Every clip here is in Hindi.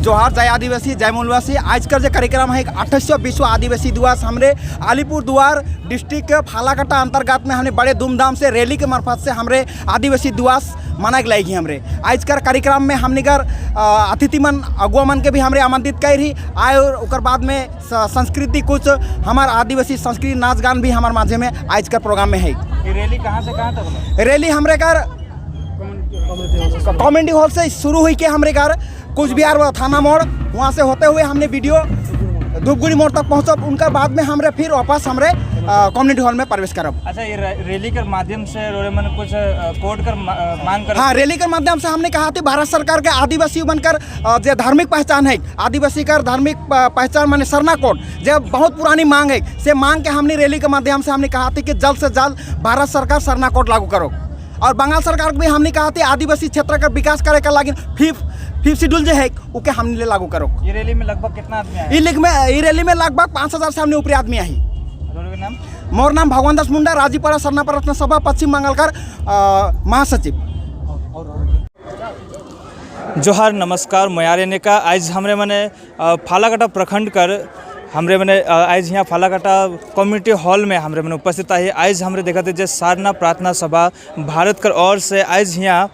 जोहार जय आदिवासी जय मूलवासी। आज का जो कार्यक्रम है 28वां विश्व आदिवासी दिवस हमारे अलीपुरद्वार डिस्ट्रिक्ट फालाकाटा अंतर्गत में हमने बड़े धूमधाम से रैली के मार्फत से हमारे आदिवासी दिवस मना के लाएगी। हमारे आज का कार्यक्रम में हमने कर अतिथि मन अगुआ मन के भी हमारे आमंत्रित कर रही आए और बाद में संस्कृति कुछ हमारे आदिवासी संस्कृति नाच गान भी हमारे माझे में आज का प्रोग्राम में है। ये रैली कहाँ से कहाँ तक? रैली हमारे घर कम्युनिटी हॉल से शुरू हुई के हमारे घर कुछ बिहार थाना मोड़ वहाँ से होते हुए हमने वीडियो धूपगुड़ी मोड़ तक पहुँचा। उनका बाद में हमारे फिर वापस हमारे कम्युनिटी हॉल में प्रवेश करब। अच्छा, ये रैली के माध्यम से रोरेमन कुछ कोड कर मांग कर? हाँ, रैली के माध्यम से हमने कहा थी भारत सरकार के आदिवासी बनकर जो धार्मिक पहचान है आदिवासी का धार्मिक पहचान माने सरना कोड जो बहुत पुरानी मांग है से मांग के हमने रैली के माध्यम से हमने कहा थी कि जल्द से जल्द भारत सरकार सरना कोड लागू करो। और बंगाल सरकार को भी हमने कहा थी आदिवासी क्षेत्र का विकास करे का लगी फिफ्थ शेड्यूल जो है उके हमने लागू करो। ये रैली में लगभग कितना आदमी आए? ये रैली में लगभग 5000 से हमने ऊपरी आदमी आई। नाम? मोर नाम भगवान दास मुंडा, राजीपाड़ा सरनापा रत्न सभा पश्चिम बंगाल का महासचिव। जोहार नमस्कार मयारे ने का आज हमरे मने फालाकाटा प्रखंड कर हमरे मने आज यहाँ फालाकाटा कम्युनिटी हॉल में हमरे मने उपस्थित है। आज हमरे देखा थे सारना प्रार्थना सभा भारत कर ओर से आज यहाँ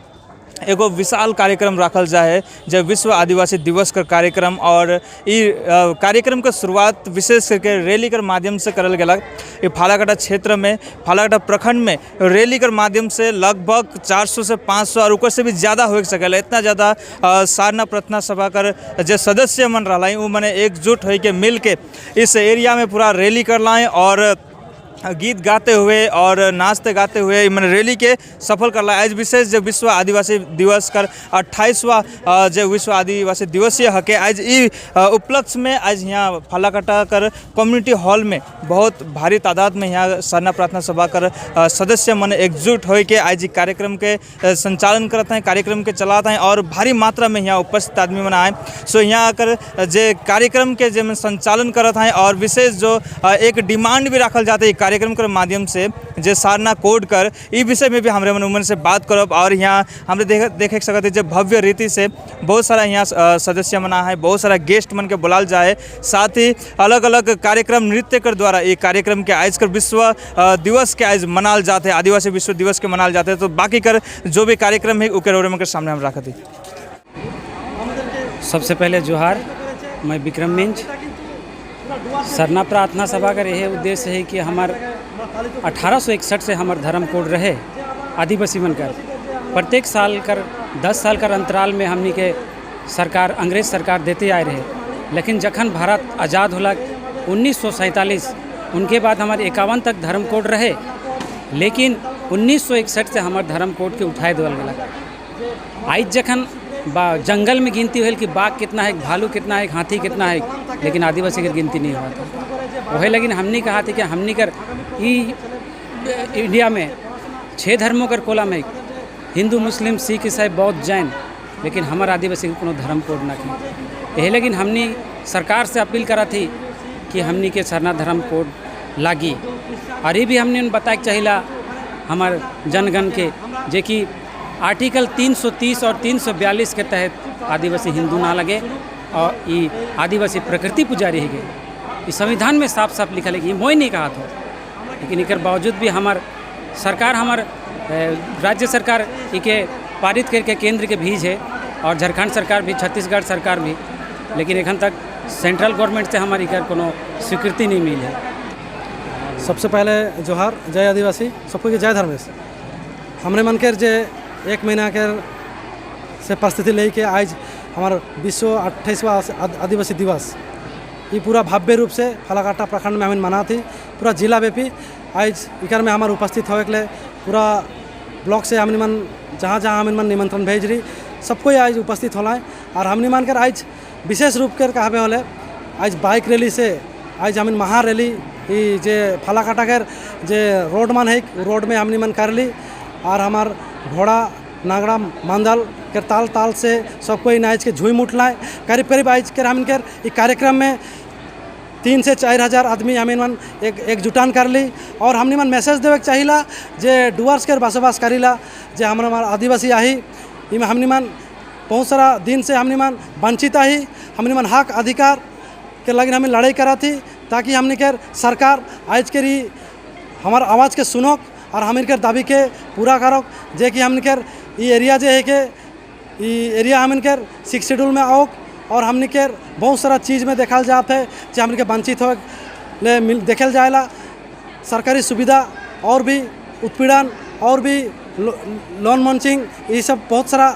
एगो विशाल कार्यक्रम रखल जाए जब विश्व आदिवासी दिवस का कार्यक्रम और ये कार्यक्रम का शुरुआत विशेष करके रैली के माध्यम से करल गया। ये फालाकाटा क्षेत्र में फालाकाटा प्रखंड में रैली के माध्यम से लगभग 400 से 500 और ऊपर से भी ज़्यादा हो सकेला। इतना ज़्यादा सारना प्रार्थना सभा कर जो सदस्य मन रहा वो मैंने एकजुट हो के मिल के इस एरिया में पूरा रैली कर लाएँ और गीत गाते हुए और नाचते गाते हुए मैंने रैली के सफल कर ला। आज विशेष जो विश्व आदिवासी दिवस कर 28वां जो विश्व आदिवासी दिवसीय हके आज ई उपलक्ष्य में आज यहाँ फालाकाटा कर कम्युनिटी हॉल में बहुत भारी तादाद में यहाँ सरना प्रार्थना सभा कर सदस्य मन एकजुट हो के आज कार्यक्रम के संचालन करते हैं, कार्यक्रम के चलाते हैं और भारी मात्रा में यहाँ उपस्थित आदमी मन आए। सो यहाँ आकर जे कार्यक्रम के जो संचालन करते हैं और विशेष जो एक डिमांड भी रखल जाता है कार्यक्रम के माध्यम से जे सारना कोड कर ई विषय में भी हमारे मन से बात करब। और यहाँ हमने देख सकते जब भव्य रीति से बहुत सारा यहाँ सदस्य मना है, बहुत सारा गेस्ट मन के बुलाल जाए, साथ ही अलग अलग कार्यक्रम नृत्य कर द्वारा ये कार्यक्रम के आज कर विश्व दिवस के आज मनाल जाते हैं, आदिवासी विश्व दिवस के मनाल जाते हैं। तो बाकी कर जो भी कार्यक्रम है उके रोरे के सामने हम रखा थी। सबसे पहले जोहार, मैं विक्रम मिंज। सरना प्रार्थना सभा का यह उद्देश्य है कि हमार 1861 से हमार धर्म कोड रहे आदिवासी बनकर प्रत्येक साल कर 10 साल कर अंतराल में हमनी के सरकार अंग्रेज सरकार देते आए रहे। लेकिन जखन भारत आज़ाद होला 1947 उनके बाद हमारे 51 तक धर्म कोड रहे, लेकिन 1961 से हमारे धर्म कोड के उठाए देवल गया। आज जखन जंगल में गिनती हुई कि बाघ कितना है, भालू कितना है, हाथी कितना है, लेकिन आदिवासी की गिनती नहीं हुआ था। वही लेकिन हमने कहा था कि हमने कर इंडिया में 6 धर्मों कर कोलम है, हिंदू मुस्लिम सिख ईसाई बौद्ध जैन, लेकिन हमारे आदिवासी को कोनो धर्म कोड ना की यही। लेकिन हमने सरकार से अपील करा थी कि हमनी के सरना धर्म कोड लागी, और ये भी हमने बताए चाहिला हमार जनगण के जे कि आर्टिकल 330 और 342 के तहत आदिवासी हिंदू ना लगे, और ये आदिवासी प्रकृति पुजारी है। ये संविधान में साफ साफ लिखा है कि ये मोई नहीं कहा था, लेकिन एक बावजूद भी हमार सरकार, हमार राज्य सरकार इके पारित करके केंद्र के भेज है, और झारखंड सरकार भी, छत्तीसगढ़ सरकार भी, लेकिन एखन तक सेंट्रल गवर्नमेंट से हमारी कोनो स्वीकृति नहीं मिली है। सबसे पहले जोहार, जय आदिवासी, सबको की जय धर्मेश। हमरे मन के जे 1 महीना के से परिस्थिति लेके आज हमारा विश्व 28वां आदिवासी दिवस ये पूरा भव्य रूप से फालाकाटा प्रखंड में हमें मना थी, पूरा जिला व्यापी। आज इकर में हमारे उपस्थित होने के लिए पूरा ब्लॉक से हमने मन जहाँ जहाँ हमें मन निमंत्रण भेज रही सबको आज उपस्थित होना है। और हमने मान कर आज विशेष रूप कर कहा होले आज बाइक रैली से आज हमें महा रैली जे फालाकाटा कर जे रोड मन है रोड में हमने मन कर ली, और हमार घोड़ा नागड़ा मांदल के ताल ताल से सबको नाच के झूम उठलाए। करीब करीब आज के हम कर कार्यक्रम में 3 से 4 हज़ार आदमी हमें मन एक जुटान कर ली, और हमने मन मैसेज देवे चाहिला जे डुअर्स के बसवास करीला जे हमारा आदिवासी आही इमें हमने मन बहुत सारा दिन से हमने मन वंचित ही हमने मन हक अधिकार के लगे हमें लड़ाई करा थी, ताकि हमने कर सरकार आज के रही हमार आवाज़ के सुनोक और हमें कर दाबी के पूरा करोक, जे कि हमने कर ये एरिया जे है के ये एरिया हमें कर 6 शेड्यूल में आओ, और हमने के बहुत सारा चीज़ में देखल जाते है जो हमने के वंचित हो देखल जाएला। सरकारी सुविधा और भी उत्पीड़न और भी लोन मंचिंग ये सब बहुत सारा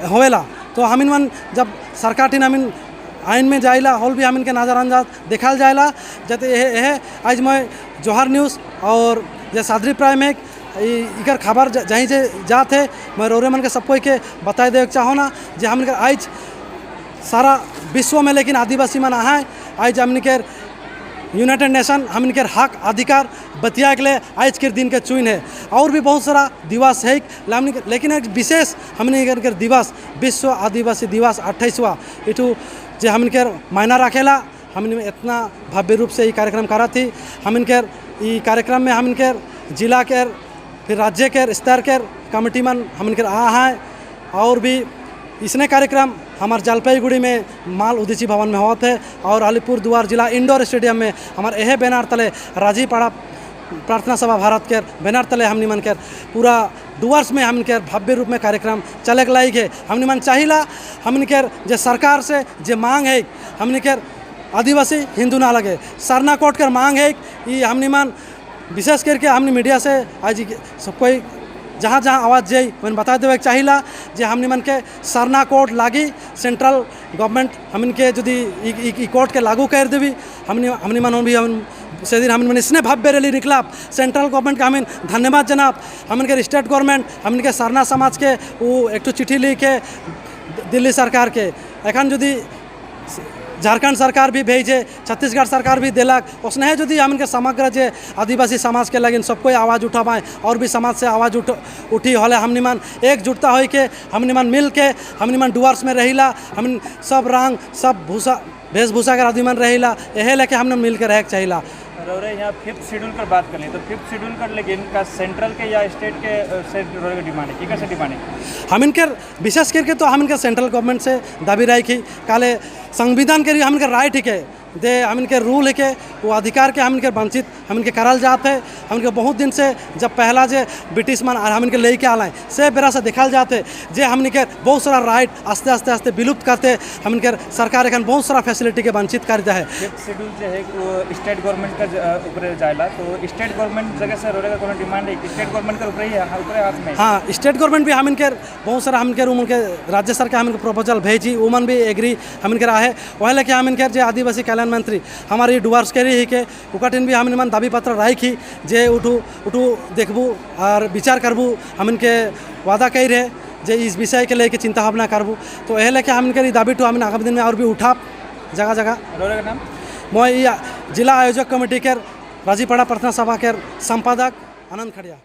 होवेला। तो हमिन मन जब सरकार टीन हमिन आइन में जाइला होल भी हमिन के नज़रअंदाज देखल जाएला। जते यह आज मैं जोहार न्यूज़ और जे सादरी प्राइम है इकर खबर जहीं से जाते मैं रोरे मन के सबको के बताए दे चाहो ना जे हमन के आज सारा विश्व में लेकिन आदिवासी मन आए आज हमन के यूनाइटेड नेशन हमन के हक अधिकार बतिया के लिए आज के दिन के चुन है। और भी बहुत सारा दिवस है लेकिन एक विशेष हमने के दिवस विश्व आदिवासी दिवस 28वां इटू जे हमन के मायना रखेला। हमने इतना भव्य रूप से ये कार्यक्रम करा थी। हमन के ये कार्यक्रम में हमन के जिला के फिर राज्य के स्तर के कमेटी मन हमन के आ है, और भी इसने कार्यक्रम हमारे जलपाईगुड़ी में माल उद्देशी भवन में हुआ थे, और अलीपुर द्वार जिला इंडोर स्टेडियम में हमारे यह बैनर तले राजीपाड़ा प्रार्थना सभा भारत के बैनर तले हमने मन कर पूरा डुअर्स में हमन के भव्य रूप में कार्यक्रम चले के लायक है। हमने मन चाहिला हमन के जे सरकार से जे मांग है हमने के आदिवासी हिंदू ना लगे सरना कोट कर मांग है, ये हमने मन विशेष करके हमने मीडिया से आज सबको जहाँ जहाँ आवाज़ जाई मैंने बता देवे चाहिला जे हमने मन के सरना कोड लागी सेंट्रल गवर्नमेंट हमन के यदि कोड के लागू कर देवी हमने मन भी हम से दिन हमन इसने भव्य रैली निकला सेंट्रल गवर्नमेंट का हमें धन्यवाद जनाब। हमन के स्टेट गवर्नमेंट हमन के सरना समाज के वो एक चिट्ठी लिख के दिल्ली सरकार के एखन यदि झारखंड सरकार भी भेजे छत्तीसगढ़ सरकार भी दिलक उसने जो हमन के समग्र जे आदिवासी समाज के लगिन सबको आवाज़ उठावाएँ, और भी समाज से आवाज़ उठी होले हमने मन एकजुटता हो के हमने मन मिल के हमने मन डुअर्स में रहीला। हम सब रंग सब वेशभूषा कर आदमी मन रहीला, यह लेके हमने मिल के रह चाहिला। और यहाँ 5th शेड्यूल कर बात कर लें तो 5th शेड्यूल कर लेकिन का सेंट्रल के या स्टेट के से डिमांड है, कैसे डिमांड है? हम इनके विशेष करके तो हम इनके सेंट्रल गवर्नमेंट से दाबी रखी काले संविधान के हम इनके राइट है दे हम इनके रूल है के वो अधिकार के हम इनके वंचित हम इनके करल जाते हैं। हम इनके बहुत दिन से जब पहला जे ब्रिटिश मन हम इनके लेके आए से बेरा से देखल जाते जे हम इनके बहुत सारा राइट आस्ते आस्ते आस्ते विलुप्त करते हम इनके सरकार एखन बहुत सारा फैसिलिटी के वंचित कर दे है। 5th शेड्यूल जो है वो स्टेट गवर्नमेंट का ऊपर जाएला, तो स्टेट गवर्नमेंट जगह से रोरेगा कोनो डिमांड है स्टेट गवर्नमेंट का ऊपर ही है ऊपर हाथ में? हाँ, स्टेट गवर्नमेंट भी हम इनके बहुत सारा हम इनके राज्य सरकार हम इनके प्रपोजल भेजी उमन भी एग्री हम इनके रहा है। वह लेके हम इनके जे आदिवासी कल्याण मंत्री हमारी डुअर्स के रही के उकटिन भी हम मन दाबी पत्र राखी जे उठू देखबू और विचार करबू हम इनके वादा कही रहे जे इस विषय के लेके चिंता भावना करबू। तो यह लेके हम इनके दाबी हम आगामी दिन में और भी उठा जगह जगह। नाम मैं जिला आयोजक कमेटी के राजीपाड़ा प्रार्थना सभा के संपादक आनंद खड़िया।